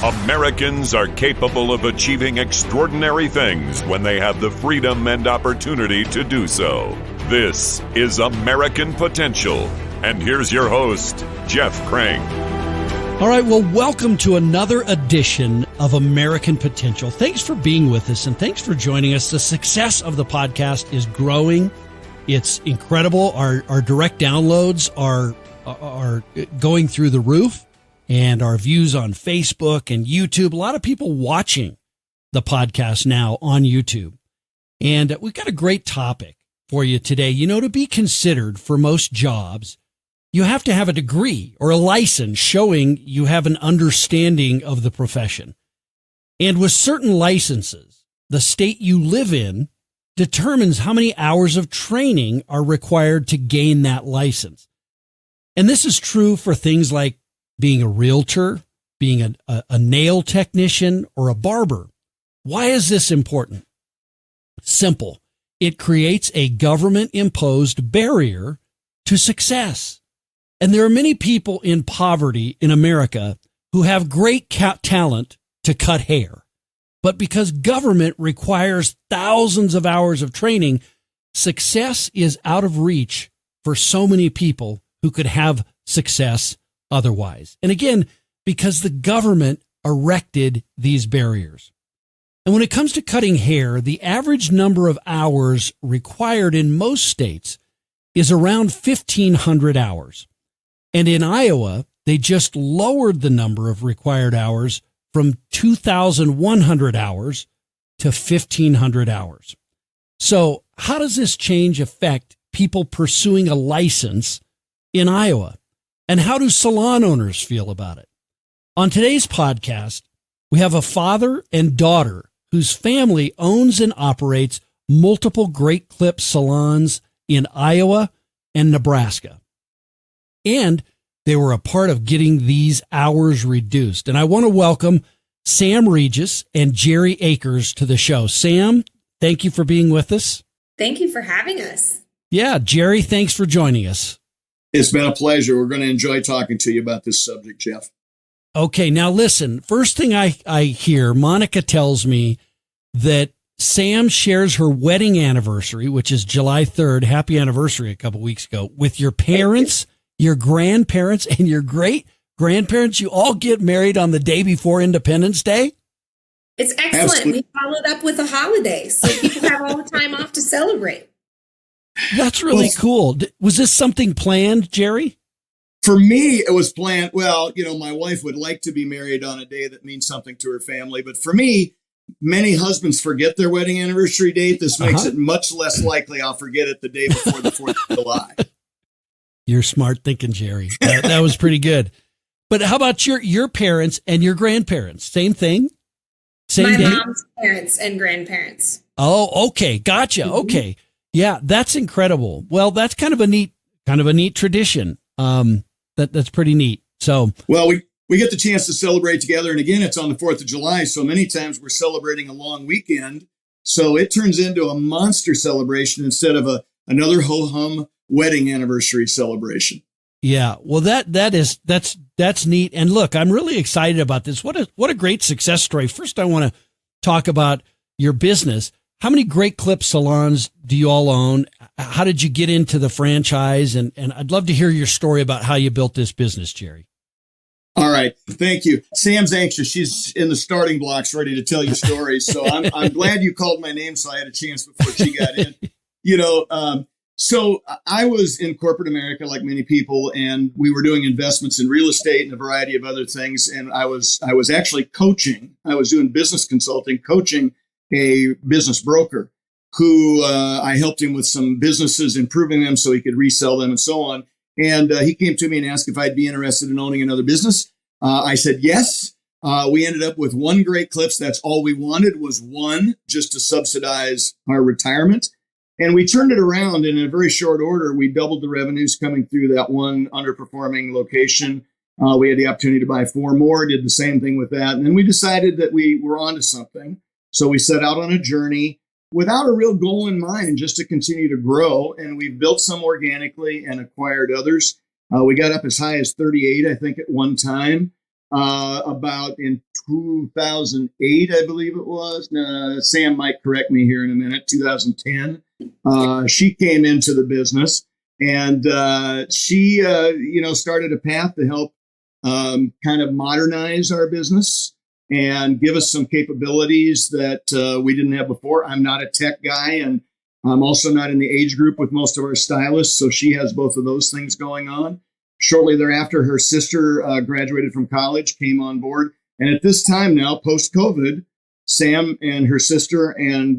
Americans are capable of achieving extraordinary things when they have the freedom and opportunity to do so. This is American Potential. And here's your host, Jeff Crank. All right, well, welcome to another edition of American Potential. Thanks for being with us, and thanks for joining us. The success of the podcast is growing. It's incredible. Our direct downloads are going through the roof, and our views on Facebook and YouTube. A lot of people watching the podcast now on YouTube. And we've got a great topic for you today. You know, to be considered for most jobs, you have to have a degree or a license showing you have an understanding of the profession. And with certain licenses, the state you live in determines how many hours of training are required to gain that license. And this is true for things like being a realtor, being a nail technician, or a barber. Why is this important? Simple. It creates a government-imposed barrier to success. And there are many people in poverty in America who have great talent to cut hair. But because government requires thousands of hours of training, success is out of reach for so many people who could have success otherwise. And again, because the government erected these barriers. And when it comes to cutting hair, the average number of hours required in most states is around 1,500 hours. And in Iowa, they just lowered the number of required hours from 2,100 hours to 1,500 hours. So how does this change affect people pursuing a license in Iowa? And how do salon owners feel about it? On today's podcast, we have a father and daughter whose family owns and operates multiple Great Clip salons in Iowa and Nebraska. And they were a part of getting these hours reduced. And I want to welcome Sam Reges and Jerry Akers to the show. Sam, thank you for being with us. Thank you for having us. Yeah, Jerry, thanks for joining us. It's been a pleasure. We're going to enjoy talking to you about this subject, Jeff. Okay, now listen, first thing I hear, Monica tells me that Sam shares her wedding anniversary, which is July 3rd, happy anniversary a couple weeks ago, with your parents, your grandparents, and your great-grandparents. You all get married on the day before Independence Day? It's excellent. Absolutely. We followed up with a holiday, so people have all the time off to celebrate. That's really cool. Was this something planned, Jerry? For me, it was planned. Well, you know, my wife would like to be married on a day that means something to her family. But for me, many husbands forget their wedding anniversary date. This makes it much less likely I'll forget it the day before the 4th of July. You're smart thinking, Jerry. That was pretty good. But how about your parents and your grandparents? Same thing? Same day? My mom's parents and grandparents. Oh, okay. Gotcha. Mm-hmm. Okay. Yeah, that's incredible. Well, that's kind of a neat tradition. That's pretty neat. So, well, we get the chance to celebrate together. And again, it's on the 4th of July. So many times we're celebrating a long weekend. So it turns into a monster celebration instead of another ho-hum wedding anniversary celebration. Yeah, well, that's neat. And look, I'm really excited about this. What a great success story. First, I want to talk about your business. How many Great Clip salons do you all own? How did you get into the franchise? And I'd love to hear your story about how you built this business, Jerry. All right. Thank you. Sam's anxious. She's in the starting blocks ready to tell you stories. So I'm glad you called my name so I had a chance before she got in. You know, so I was in corporate America like many people, and we were doing investments in real estate and a variety of other things. And I was actually coaching. I was doing business consulting, coaching a business broker who I helped him with some businesses, improving them so he could resell them and so on. And he came to me and asked if I'd be interested in owning another business. I said yes. We ended up with one Great Clips. That's all we wanted was one, just to subsidize our retirement. And we turned it around in a very short order. We doubled the revenues coming through that one underperforming location. We had the opportunity to buy 4 more, did the same thing with that. And then we decided that we were onto something. So we set out on a journey without a real goal in mind, just to continue to grow. And we've built some organically and acquired others. We got up as high as 38, I think, at one time. about in 2008, I believe it was. Sam might correct me here in a minute, 2010. She came into the business, and she, started a path to help kind of modernize our business and give us some capabilities that we didn't have before. I'm not a tech guy, and I'm also not in the age group with most of our stylists, so she has both of those things going on. Shortly thereafter, her sister graduated from college, came on board. And at this time now, post-COVID, Sam and her sister and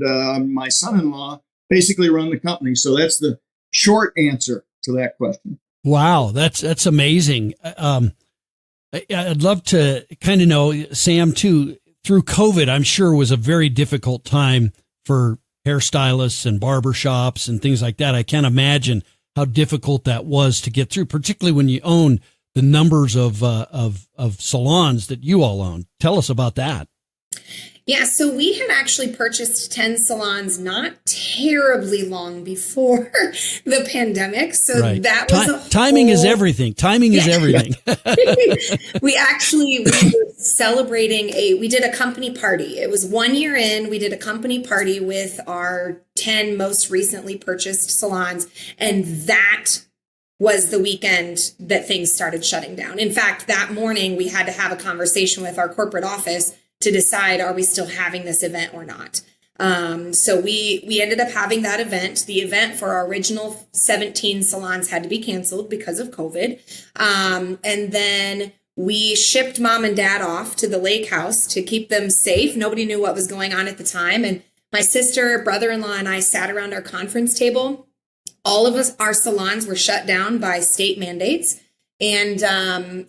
my son-in-law basically run the company. So that's the short answer to that question. Wow, that's amazing. I'd love to kind of know, Sam, too, through COVID, I'm sure was a very difficult time for hairstylists and barbershops and things like that. I can't imagine how difficult that was to get through, particularly when you own the numbers of salons that you all own. Tell us about that. Yeah, so we had actually purchased 10 salons not terribly long before the pandemic. So that was timing is everything. Timing is everything. we were celebrating we did a company party. It was 1 year in. We did a company party with our 10 most recently purchased salons. And that was the weekend that things started shutting down. In fact, that morning we had to have a conversation with our corporate office to decide, are we still having this event or not? So we ended up having that event. The event for our original 17 salons had to be canceled because of COVID. And then we shipped mom and dad off to the lake house to keep them safe. Nobody knew what was going on at the time. And my sister, brother-in-law, and I sat around our conference table. All of us, our salons were shut down by state mandates. And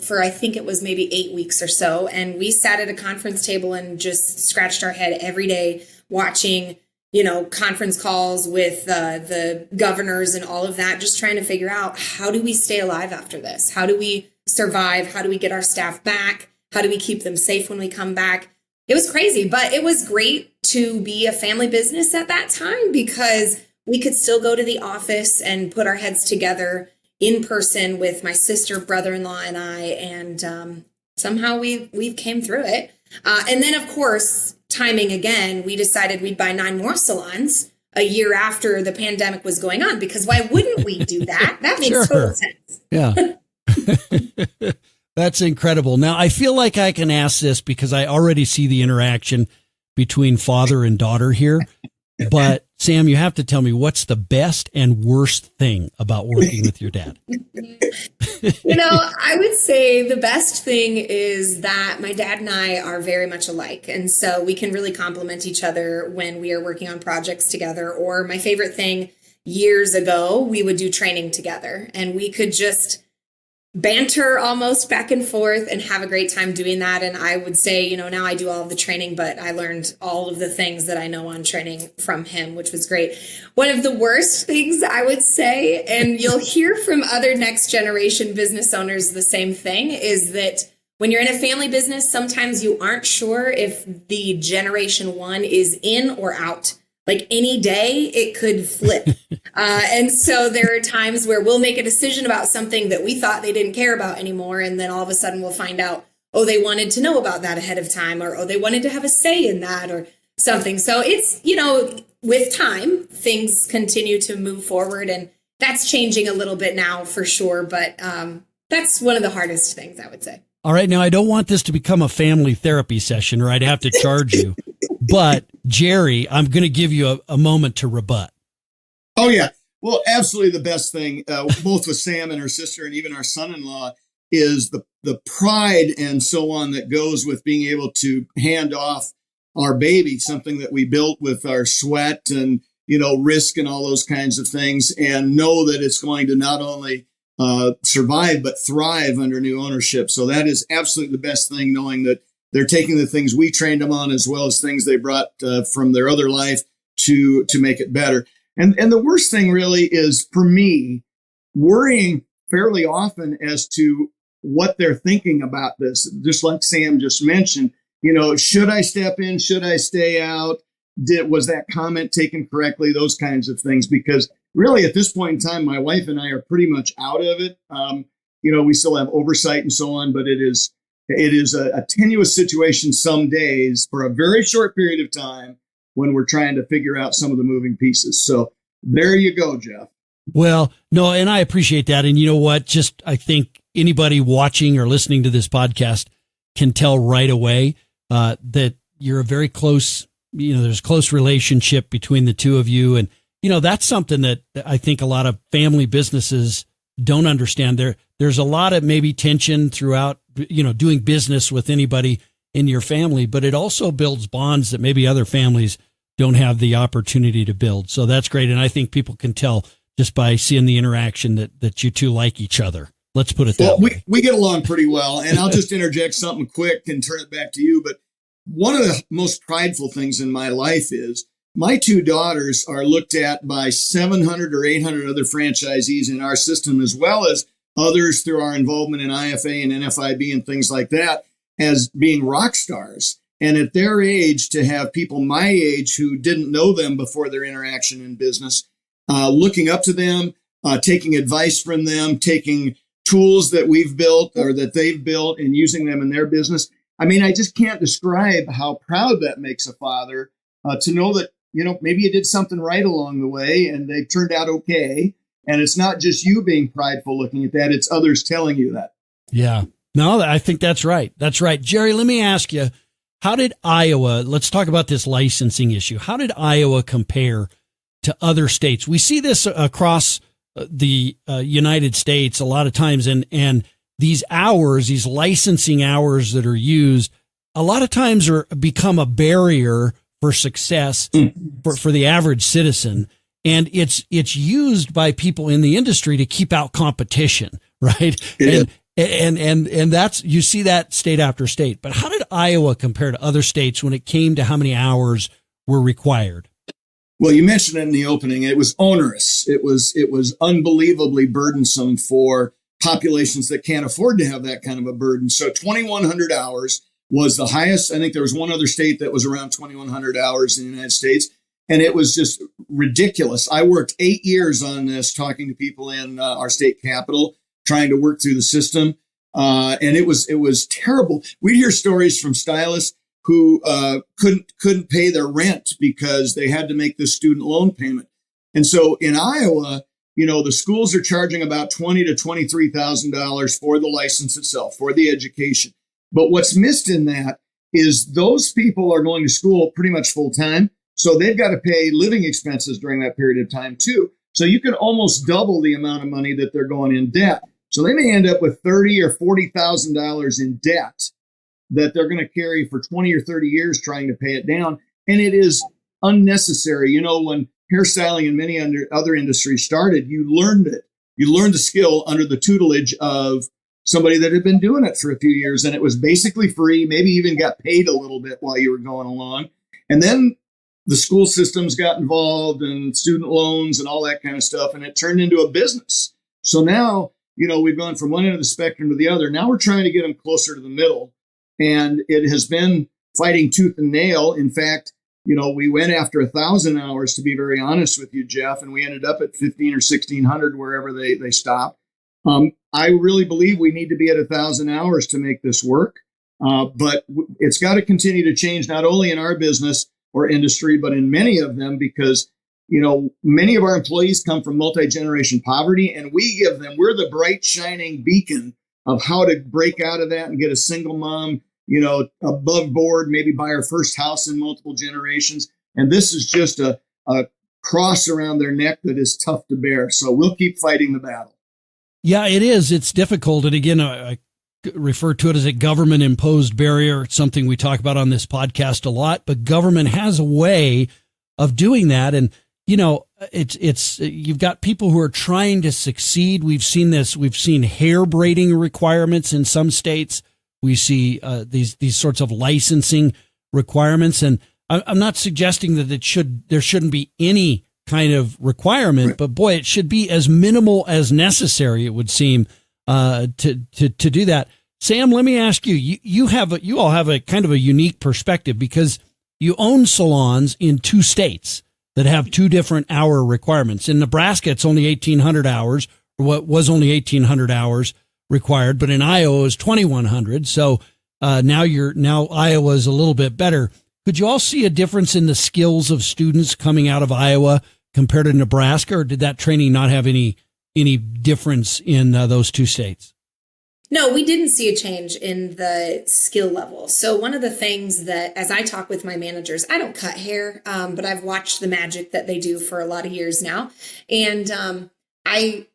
for, I think it was maybe 8 weeks or so. And we sat at a conference table and just scratched our head every day watching, conference calls with the governors and all of that, just trying to figure out, how do we stay alive after this? How do we survive? How do we get our staff back? How do we keep them safe when we come back? It was crazy, but it was great to be a family business at that time because we could still go to the office and put our heads together in person with my sister, brother-in-law, and I, and somehow we've came through it. And then, of course, timing again, we decided we'd buy 9 more salons a year after the pandemic was going on, because why wouldn't we do that? That makes total sense. Yeah. That's incredible. Now, I feel like I can ask this because I already see the interaction between father and daughter here. But Sam, you have to tell me, what's the best and worst thing about working with your dad? I would say the best thing is that my dad and I are very much alike. And so we can really complement each other when we are working on projects together. Or my favorite thing, years ago, we would do training together and we could just banter almost back and forth and have a great time doing that. And I would say, now I do all of the training, but I learned all of the things that I know on training from him, which was great. One of the worst things I would say, and you'll hear from other next generation business owners the same thing, is that when you're in a family business, sometimes you aren't sure if the generation one is in or out. Like any day it could flip. And so there are times where we'll make a decision about something that we thought they didn't care about anymore. And then all of a sudden we'll find out, oh, they wanted to know about that ahead of time, or, oh, they wanted to have a say in that or something. So it's, with time, things continue to move forward, and that's changing a little bit now for sure. But that's one of the hardest things, I would say. All right. Now, I don't want this to become a family therapy session or I'd have to charge you. But Jerry, I'm going to give you a moment to rebut. Oh, yeah. Well, absolutely the best thing, both with Sam and her sister and even our son-in-law, is the pride and so on that goes with being able to hand off our baby, something that we built with our sweat and, risk and all those kinds of things, and know that it's going to not only survive, but thrive under new ownership. So that is absolutely the best thing, knowing that they're taking the things we trained them on as well as things they brought from their other life to make it better. And the worst thing really is, for me, worrying fairly often as to what they're thinking about this. Just like Sam just mentioned, should I step in? Should I stay out? Was that comment taken correctly? Those kinds of things. Because really at this point in time, my wife and I are pretty much out of it. We still have oversight and so on, but it is it is a tenuous situation some days for a very short period of time when we're trying to figure out some of the moving pieces. So there you go, Jeff. Well, no, and I appreciate that. And you know what? Just, I think anybody watching or listening to this podcast can tell right away that you're a very close, there's a close relationship between the two of you. And, that's something that I think a lot of family businesses don't understand. There's a lot of maybe tension throughout, doing business with anybody in your family, but it also builds bonds that maybe other families don't have the opportunity to build. So that's great. And I think people can tell just by seeing the interaction that you two like each other. Let's put it that way. We get along pretty well. And I'll just interject something quick and turn it back to you. But one of the most prideful things in my life is my two daughters are looked at by 700 or 800 other franchisees in our system, as well as others through our involvement in IFA and NFIB and things like that, as being rock stars. And at their age, to have people my age who didn't know them before their interaction in business, looking up to them, taking advice from them, taking tools that we've built or that they've built and using them in their business. I mean, I just can't describe how proud that makes a father to know that, maybe you did something right along the way and they turned out okay. And it's not just you being prideful looking at that, it's others telling you that. Yeah. No, I think that's right. That's right. Jerry, let me ask you, how did Iowa, let's talk about this licensing issue. How did Iowa compare to other states? We see this across the United States a lot of times. And these hours, these licensing hours that are used, a lot of times become a barrier for success for the average citizen. And it's used by people in the industry to keep out competition, right? And that's, you see that state after state. But how did Iowa compare to other states when it came to how many hours were required? Well, you mentioned it in the opening. It was onerous. It was unbelievably burdensome for populations that can't afford to have that kind of a burden. So 2,100 hours was the highest. I think there was one other state that was around 2,100 hours in the United States. And it was just ridiculous. I worked 8 years on this, talking to people in our state capital, trying to work through the system. And it was terrible. We'd hear stories from stylists who couldn't pay their rent because they had to make this student loan payment. And so in Iowa, the schools are charging about $20,000 to $23,000 for the license itself, for the education. But what's missed in that is those people are going to school pretty much full time. So they've got to pay living expenses during that period of time too. So you can almost double the amount of money that they're going in debt. So they may end up with $30,000 or $40,000 in debt that they're going to carry for 20 or 30 years trying to pay it down. And it is unnecessary. When hairstyling and many other industries started, you learned it. You learned the skill under the tutelage of somebody that had been doing it for a few years. And it was basically free, maybe even got paid a little bit while you were going along. And then the school systems got involved and student loans and all that kind of stuff. And it turned into a business. So now, we've gone from one end of the spectrum to the other. Now we're trying to get them closer to the middle. And it has been fighting tooth and nail. In fact, we went after 1,000 hours, to be very honest with you, Jeff, and we ended up at 1,500 or 1,600 wherever they stopped. I really believe we need to be at 1,000 hours to make this work. But it's got to continue to change, not only in our business or industry, but in many of them, because, many of our employees come from multi-generation poverty, and we're the bright, shining beacon of how to break out of that and get a single mom, above board, maybe buy her first house in multiple generations. And this is just a cross around their neck that is tough to bear. So we'll keep fighting the battle. Yeah, it is. It's difficult. And again, I refer to it as a government imposed barrier. It's something we talk about on this podcast a lot, but government has a way of doing that. And, it's you've got people who are trying to succeed. We've seen this. We've seen hair braiding requirements in some states. We see these sorts of licensing requirements. And I'm not suggesting that there shouldn't be any kind of requirement, right, but boy, it should be as minimal as necessary, it would seem, to do that. Sam, let me ask you, you all have a kind of a unique perspective because you own salons in two states that have two different hour requirements. In Nebraska, it's only 1,800 hours, or what was only 1,800 hours required, but in Iowa, it was 2,100. So Now Iowa's a little bit better. Could you all see a difference in the skills of students coming out of Iowa compared to Nebraska, or did that training not have any difference in those two states? No, we didn't see a change in the skill level. So one of the things that, as I talk with my managers, I don't cut hair, but I've watched the magic that they do for a lot of years now. And I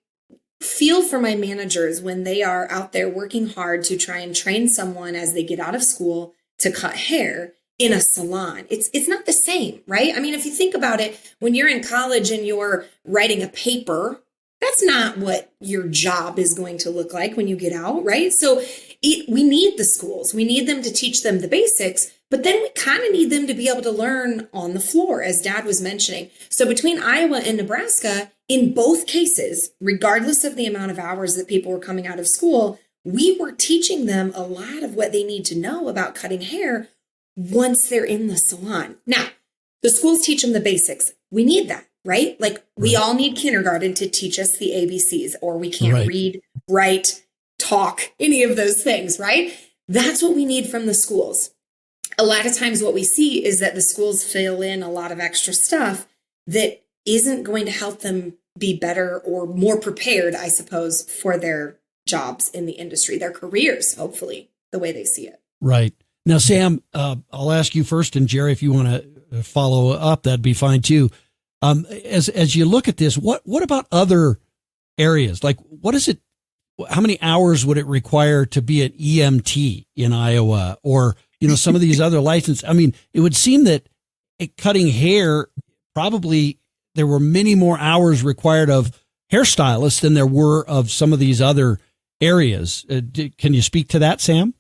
feel for my managers when they are out there working hard to try and train someone as they get out of school to cut hair in a salon. It's not the same, right? I mean, if you think about it, when you're in college and you're writing a paper, that's not what your job is going to look like when you get out, right? So we need the schools. We need them to teach them the basics, but then we kind of need them to be able to learn on the floor, as Dad was mentioning. So between Iowa and Nebraska, in both cases, regardless of the amount of hours that people were coming out of school, we were teaching them a lot of what they need to know about cutting hair once they're in the salon. Now, the schools teach them the basics. We need that. Right? Like we all need kindergarten to teach us the ABCs, or we can't read, write, talk, any of those things, right? That's what we need from the schools. A lot of times what we see is that the schools fill in a lot of extra stuff that isn't going to help them be better or more prepared, I suppose, for their jobs in the industry, their careers, hopefully, the way they see it. Right. Now, Sam, I'll ask you first, and Jerry, if you want to follow up, that'd be fine too. As you look at this, what about other areas? Like, what is it? How many hours would it require to be an EMT in Iowa, or some of these other licenses? I mean, it would seem that cutting hair, probably there were many more hours required of hairstylists than there were of some of these other areas. Can you speak to that, Sam?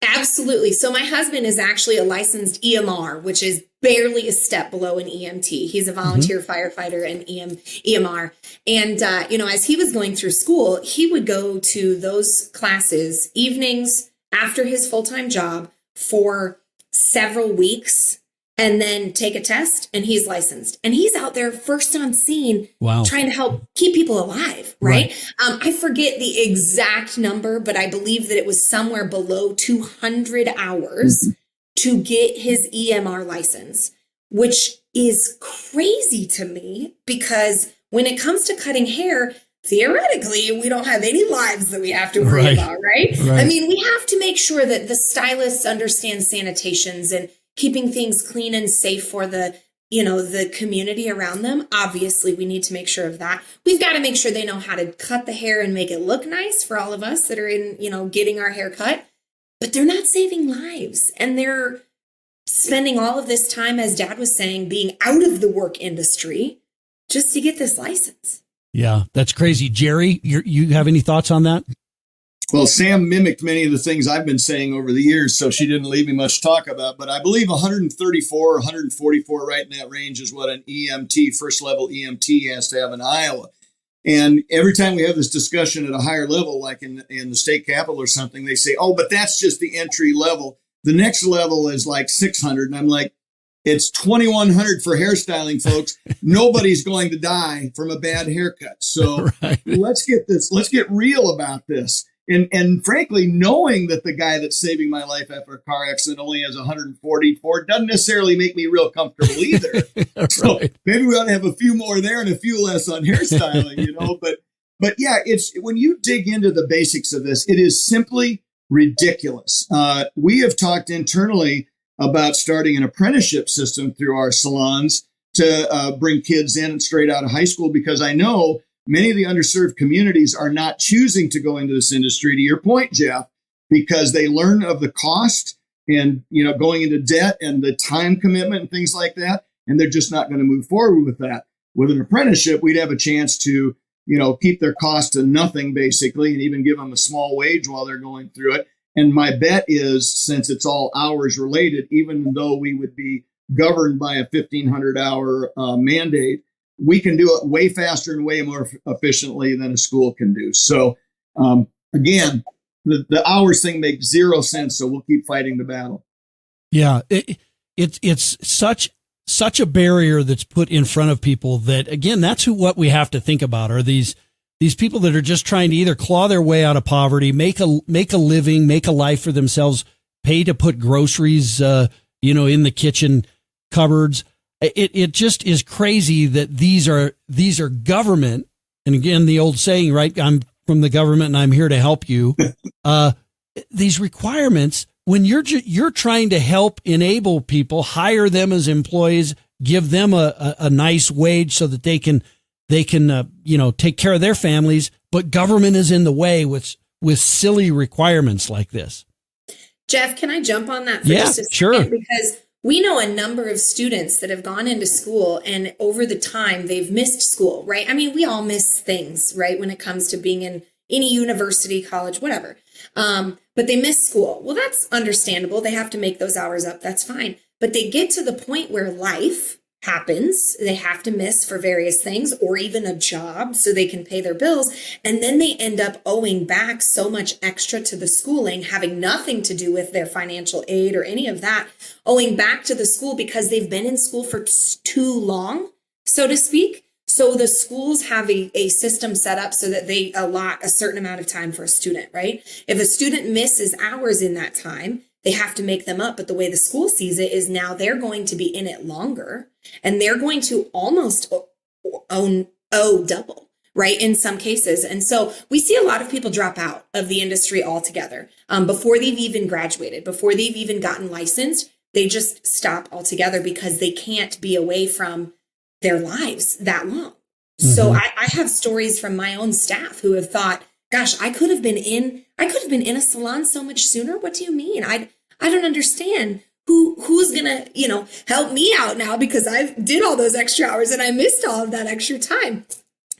Absolutely. So my husband is actually a licensed EMR, which is barely a step below an EMT. He's a volunteer firefighter and EMR. And, as he was going through school, he would go to those classes evenings after his full-time job for several weeks and then take a test, and he's licensed. And he's out there first on scene trying to help keep people alive, right? I forget the exact number, but I believe that it was somewhere below 200 hours to get his EMR license, which is crazy to me because when it comes to cutting hair, theoretically, we don't have any lives that we have to worry about, right? I mean, we have to make sure that the stylists understand sanitations and keeping things clean and safe for the community around them. Obviously, we need to make sure of that. We've got to make sure they know how to cut the hair and make it look nice for all of us that are in, getting our hair cut. But they're not saving lives. And they're spending all of this time, as Dad was saying, being out of the work industry just to get this license. Yeah, that's crazy. Jerry, you have any thoughts on that? Well, Sam mimicked many of the things I've been saying over the years, so she didn't leave me much to talk about. But I believe 134 or 144, right in that range, is what an EMT, first level EMT, has to have in Iowa. And every time we have this discussion at a higher level, like in the state capitol or something, they say, oh, but that's just the entry level. The next level is like 600. And I'm like, it's 2,100 for hairstyling, folks. Nobody's going to die from a bad haircut. So let's get real about this. And frankly, knowing that the guy that's saving my life after a car accident only has 144 doesn't necessarily make me real comfortable either. So maybe we ought to have a few more there and a few less on hairstyling, But yeah, it's when you dig into the basics of this, it is simply ridiculous. We have talked internally about starting an apprenticeship system through our salons to bring kids in straight out of high school, because I know many of the underserved communities are not choosing to go into this industry, to your point, Jeff, because they learn of the cost and, going into debt and the time commitment and things like that. And they're just not going to move forward with that. With an apprenticeship, we'd have a chance to, keep their cost to nothing, basically, and even give them a small wage while they're going through it. And my bet is, since it's all hours related, even though we would be governed by a 1,500 hour mandate, we can do it way faster and way more efficiently than a school can do. So, again, the hours thing makes zero sense. So we'll keep fighting the battle. Yeah, it's such a barrier that's put in front of people that, again, that's what we have to think about are these people that are just trying to either claw their way out of poverty, make a living, make a life for themselves pay to put groceries, in the kitchen cupboards. It just is crazy that these are government. And again, the old saying, right? I'm from the government and I'm here to help you. These requirements, when you're trying to help enable people, hire them as employees, give them a nice wage so that they can take care of their families, but government is in the way with silly requirements like this. Jeff, can I jump on that for just a second? Sure. Because we know a number of students that have gone into school and over the time they've missed school, right? I mean, we all miss things, right? When it comes to being in any university, college, whatever. But they miss school. Well, that's understandable. They have to make those hours up. That's fine. But they get to the point where life happens. They have to miss for various things or even a job so they can pay their bills. And then they end up owing back so much extra to the schooling, having nothing to do with their financial aid or any of that, owing back to the school because they've been in school for too long, so to speak. So the schools have a system set up so that they allot a certain amount of time for a student, right? If a student misses hours in that time, they have to make them up. But the way the school sees it is now they're going to be in it longer and they're going to almost owe double, right? In some cases. And so we see a lot of people drop out of the industry altogether before they've even graduated, before they've even gotten licensed. They just stop altogether because they can't be away from their lives that long. Mm-hmm. So I have stories from my own staff who have thought, gosh, I could have been in a salon so much sooner. What do you mean? I don't understand who's going to, help me out now because I did all those extra hours and I missed all of that extra time.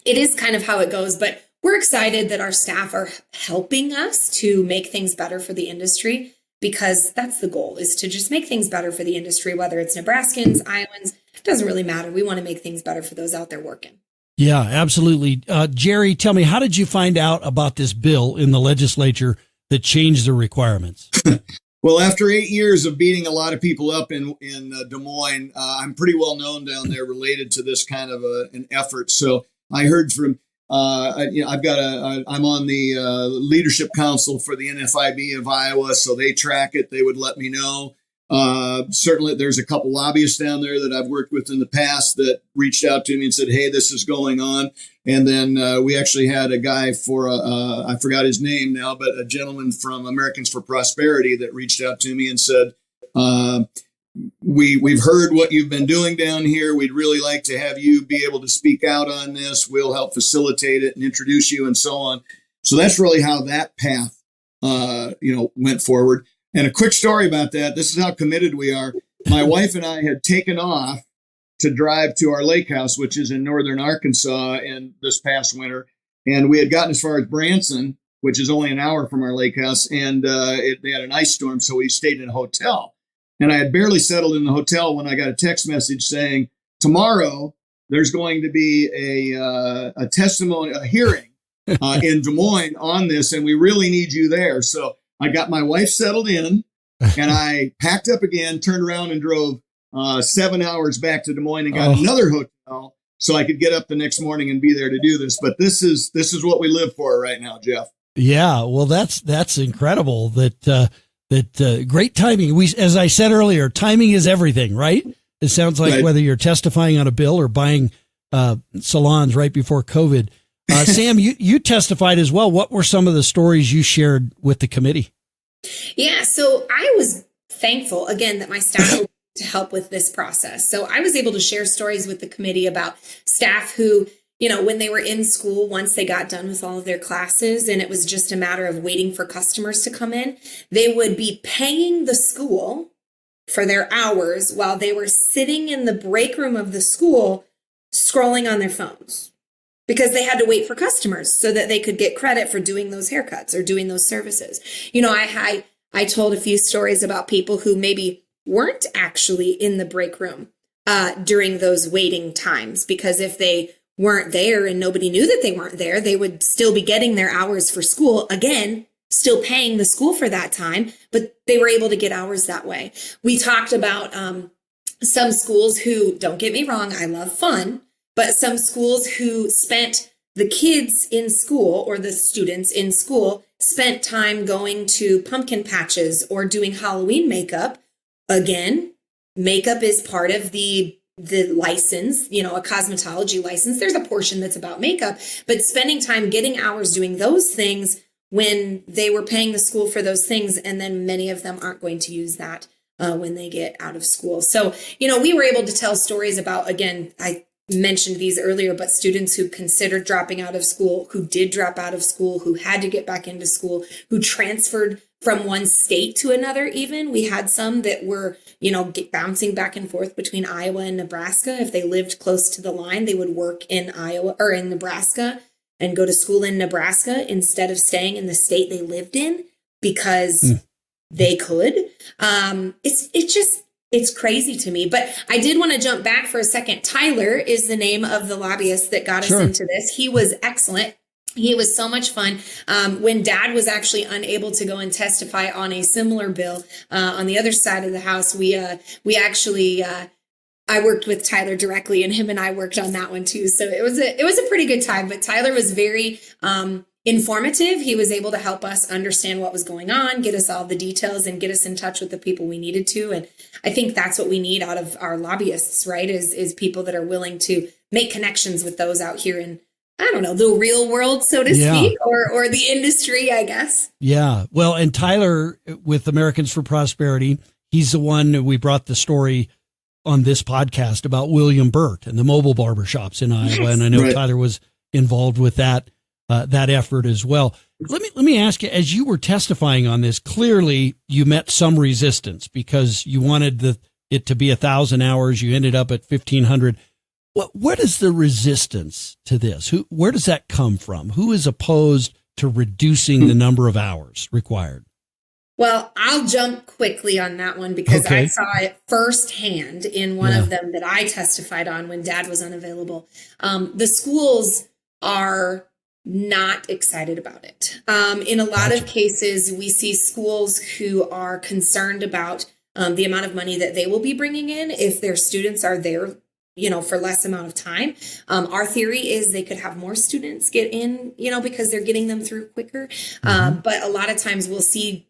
It is kind of how it goes, but we're excited that our staff are helping us to make things better for the industry because that's the goal, is to just make things better for the industry, whether it's Nebraskans, Iowans, it doesn't really matter. We want to make things better for those out there working. Yeah, absolutely. Jerry, tell me, how did you find out about this bill in the legislature that changed the requirements? Well, after 8 years of beating a lot of people up in Des Moines, I'm pretty well known down there related to this kind of an effort. So I heard from, I'm on the leadership council for the NFIB of Iowa, so they track it. They would let me know. Certainly there's a couple lobbyists down there that I've worked with in the past that reached out to me and said, hey, this is going on. And then we actually had a guy I forgot his name now, but a gentleman from Americans for Prosperity that reached out to me and said, we've heard what you've been doing down here. We'd really like to have you be able to speak out on this. We'll help facilitate it and introduce you and so on. So that's really how that path, went forward. And a quick story about that. This is how committed we are. My wife and I had taken off to drive to our lake house, which is in northern Arkansas, in this past winter. And we had gotten as far as Branson, which is only an hour from our lake house. And they had an ice storm, so we stayed in a hotel. And I had barely settled in the hotel when I got a text message saying, tomorrow there's going to be a testimony, a hearing in Des Moines on this, and we really need you there. So I got my wife settled in and I packed up again, turned around and drove 7 hours back to Des Moines and got another hotel so I could get up the next morning and be there to do this. But this is what we live for right now, Jeff. Yeah, well, that's incredible. That great timing. As I said earlier, timing is everything, right? It sounds like right. Whether you're testifying on a bill or buying salons right before COVID. Sam, you testified as well. What were some of the stories you shared with the committee? Yeah, so I was thankful, again, that my staff were to help with this process. So I was able to share stories with the committee about staff who, when they were in school, once they got done with all of their classes and it was just a matter of waiting for customers to come in, they would be paying the school for their hours while they were sitting in the break room of the school scrolling on their phones. Because they had to wait for customers so that they could get credit for doing those haircuts or doing those services. I told a few stories about people who maybe weren't actually in the break room during those waiting times, because if they weren't there and nobody knew that they weren't there, they would still be getting their hours for school. Again, still paying the school for that time, but they were able to get hours that way. We talked about some schools who, don't get me wrong, I love fun, but some schools who spent the kids in school or the students in school spent time going to pumpkin patches or doing Halloween makeup. Again, makeup is part of the license, a cosmetology license. There's a portion that's about makeup, but spending time getting hours doing those things when they were paying the school for those things. And then many of them aren't going to use that when they get out of school. So, we were able to tell stories about, again, I mentioned these earlier, but students who considered dropping out of school, who did drop out of school, who had to get back into school, who transferred from one state to another. Even we had some that were, bouncing back and forth between Iowa and Nebraska. If they lived close to the line, they would work in Iowa or in Nebraska and go to school in Nebraska instead of staying in the state they lived in because they could. It's crazy to me, but I did want to jump back for a second. Tyler is the name of the lobbyist that got us into this. He was excellent. He was so much fun. When Dad was actually unable to go and testify on a similar bill on the other side of the house, I worked with Tyler directly, and him and I worked on that one too. So it was a pretty good time. But Tyler was very informative. He was able to help us understand what was going on, get us all the details, and get us in touch with the people we needed to. And I think that's what we need out of our lobbyists, right? Is people that are willing to make connections with those out here in, I don't know, the real world, so to speak, or the industry, I guess. Yeah. Well, and Tyler with Americans for Prosperity, he's the one we brought the story on this podcast about William Burt and the mobile barbershops in Iowa. And I know Tyler was involved with that effort as well. Let me ask you, as you were testifying on this, clearly you met some resistance because you wanted it to be 1,000 hours. You ended up at 1,500. What is the resistance to this? Where does that come from? Who is opposed to reducing the number of hours required? Well, I'll jump quickly on that one because I saw it firsthand in one of them that I testified on when Dad was unavailable. The schools are not excited about it. In a lot of cases, we see schools who are concerned about the amount of money that they will be bringing in if their students are there, for less amount of time. Our theory is they could have more students get in, because they're getting them through quicker. But a lot of times we'll see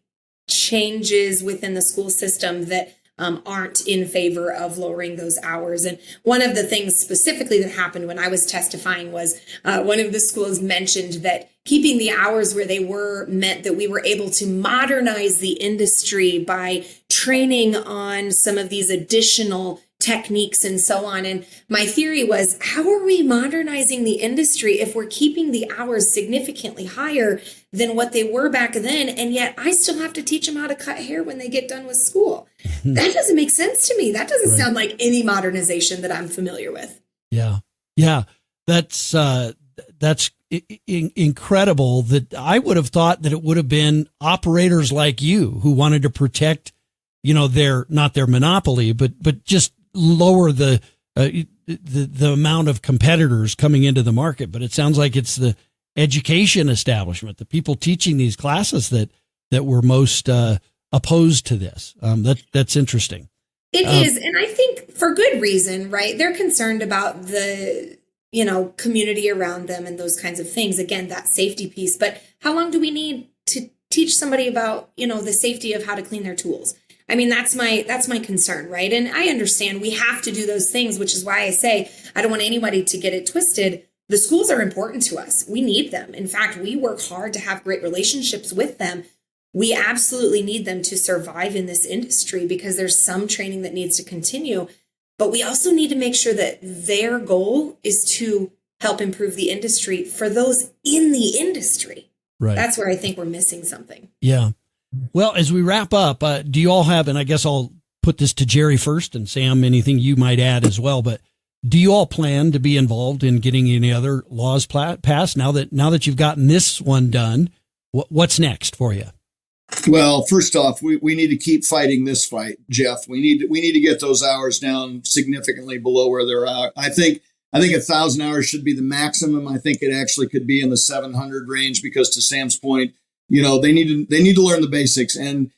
changes within the school system that aren't in favor of lowering those hours. And one of the things specifically that happened when I was testifying was one of the schools mentioned that keeping the hours where they were meant that we were able to modernize the industry by training on some of these additional techniques and so on. And my theory was, how are we modernizing the industry if we're keeping the hours significantly higher than what they were back then? And yet I still have to teach them how to cut hair when they get done with school. That doesn't make sense to me. That doesn't sound like any modernization that I'm familiar with. Yeah. Yeah. That's incredible. That I would have thought that it would have been operators like you who wanted to protect, not their monopoly, but just lower the amount of competitors coming into the market. But it sounds like it's the education establishment, the people teaching these classes that were most opposed to this. That's interesting. It is. And I think for good reason, right? They're concerned about the, community around them and those kinds of things. Again, that safety piece. But how long do we need to teach somebody about, the safety of how to clean their tools? I mean, that's my concern, right? And I understand we have to do those things, which is why I say I don't want anybody to get it twisted. The schools are important to us. We need them. In fact, we work hard to have great relationships with them. We absolutely need them to survive in this industry because there's some training that needs to continue. But we also need to make sure that their goal is to help improve the industry for those in the industry. Right. That's where I think we're missing something. Yeah. Well, as we wrap up, do you all have, and I guess I'll put this to Jerry first, and Sam, anything you might add as well, but do you all plan to be involved in getting any other laws passed now that you've gotten this one done? What's next for you? Well, first off, we need to keep fighting this fight, Jeff. We need to get those hours down significantly below where they're at. I think 1,000 hours should be the maximum. I think it actually could be in the 700 range because, to Sam's point, they need to learn the basics. And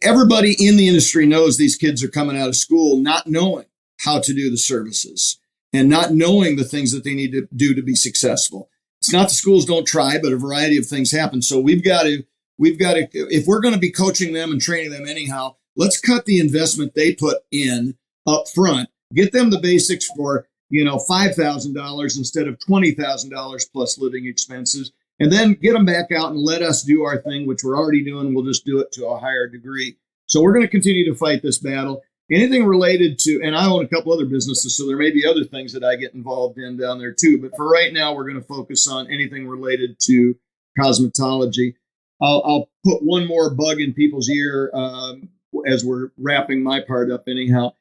everybody in the industry knows these kids are coming out of school not knowing how to do the services and not knowing the things that they need to do to be successful. it's not the schools don't try, but a variety of things happen. So we've got to, if we're going to be coaching them and training them anyhow, let's cut the investment they put in up front, get them the basics for, $5,000 instead of $20,000 plus living expenses, and then get them back out and let us do our thing, which we're already doing. We'll just do it to a higher degree. So we're going to continue to fight this battle. Anything related to, and I own a couple other businesses, so there may be other things that I get involved in down there too. But for right now, we're going to focus on anything related to cosmetology. I'll put one more bug in people's ear as we're wrapping my part up anyhow.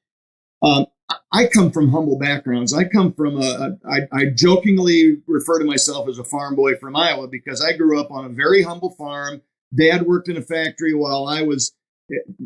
I come from humble backgrounds. I come from I jokingly refer to myself as a farm boy from Iowa because I grew up on a very humble farm. Dad worked in a factory while I was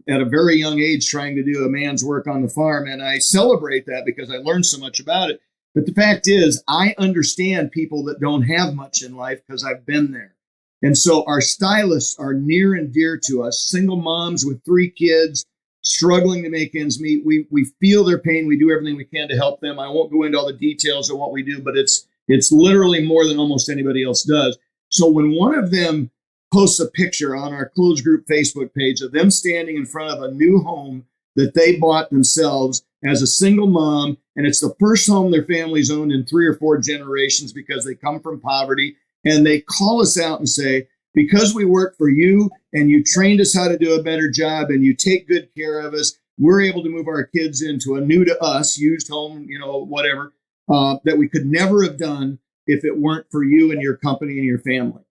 at a very young age trying to do a man's work on the farm. And I celebrate that because I learned so much about it. But the fact is, I understand people that don't have much in life because I've been there. And so our stylists are near and dear to us, single moms with 3 kids, struggling to make ends meet. We feel their pain. We do everything we can to help them. I won't go into all the details of what we do, but it's literally more than almost anybody else does. So when one of them posts a picture on our closed group Facebook page of them standing in front of a new home that they bought themselves as a single mom, and it's the first home their family's owned in 3 or 4 generations because they come from poverty, and they call us out and say, because we work for you and you trained us how to do a better job and you take good care of us, we're able to move our kids into a new to us used home, whatever, that we could never have done if it weren't for you and your company and your family.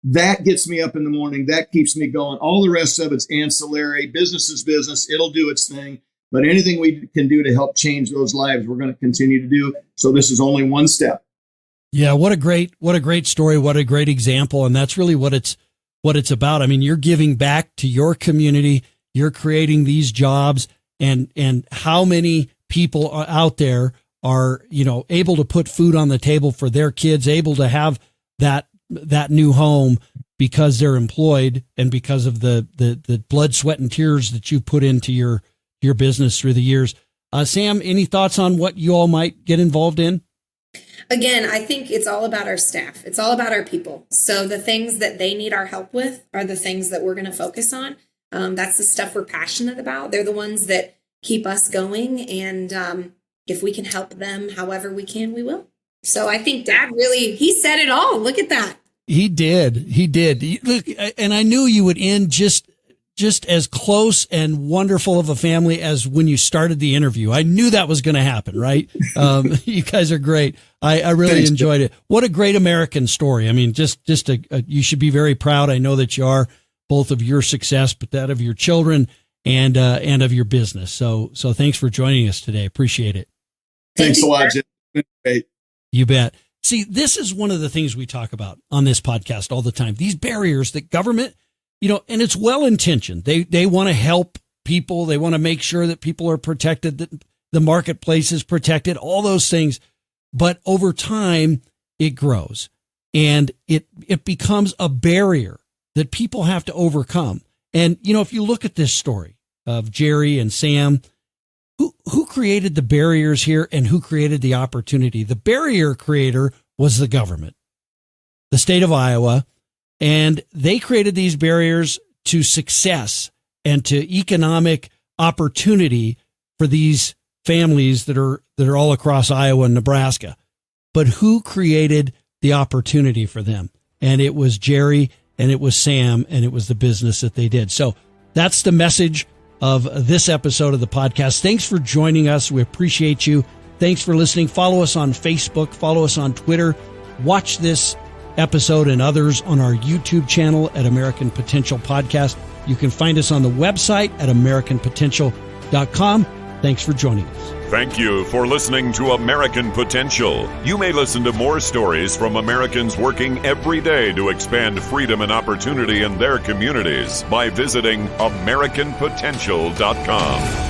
That gets me up in the morning. That keeps me going. All the rest of it's ancillary. Business is business. It'll do its thing. But anything we can do to help change those lives, we're going to continue to do. So this is only one step. Yeah, what a great story, what a great example, and that's really what it's about. I mean, you're giving back to your community, you're creating these jobs, and how many people out there are, able to put food on the table for their kids, able to have that new home because they're employed and because of the blood, sweat, and tears that you put into your business through the years. Sam, any thoughts on what you all might get involved in? Again, I think it's all about our staff. It's all about our people. So the things that they need our help with are the things that we're going to focus on. That's the stuff we're passionate about. They're the ones that keep us going. And if we can help them however we can, we will. So I think Dad he said it all. Look at that. He did. Look, and I knew you would end just as close and wonderful of a family as when you started the interview. I knew that was going to happen, right? You guys are great. I really enjoyed it. What a great American story. I mean, you should be very proud. I know that you are, both of your success, but that of your children and of your business. So thanks for joining us today. Appreciate it. Thanks a lot, Jim. Great. You bet. See, this is one of the things we talk about on this podcast all the time. These barriers that government, and it's well-intentioned. They want to help people. They want to make sure that people are protected, that the marketplace is protected, all those things. But over time, it grows and it becomes a barrier that people have to overcome. And, if you look at this story of Jerry and Sam, who created the barriers here and who created the opportunity? The barrier creator was the government, the state of Iowa. And they created these barriers to success and to economic opportunity for these families that are all across Iowa and Nebraska. But who created the opportunity for them? And it was Jerry and it was Sam and it was the business that they did. So that's the message of this episode of the podcast. Thanks for joining us. We appreciate you. Thanks for listening. Follow us on Facebook. Follow us on Twitter. Watch this episode and others on our YouTube channel at American Potential Podcast. You can find us on the website at AmericanPotential.com. Thanks for joining us. Thank you for listening to American Potential. You may listen to more stories from Americans working every day to expand freedom and opportunity in their communities by visiting AmericanPotential.com.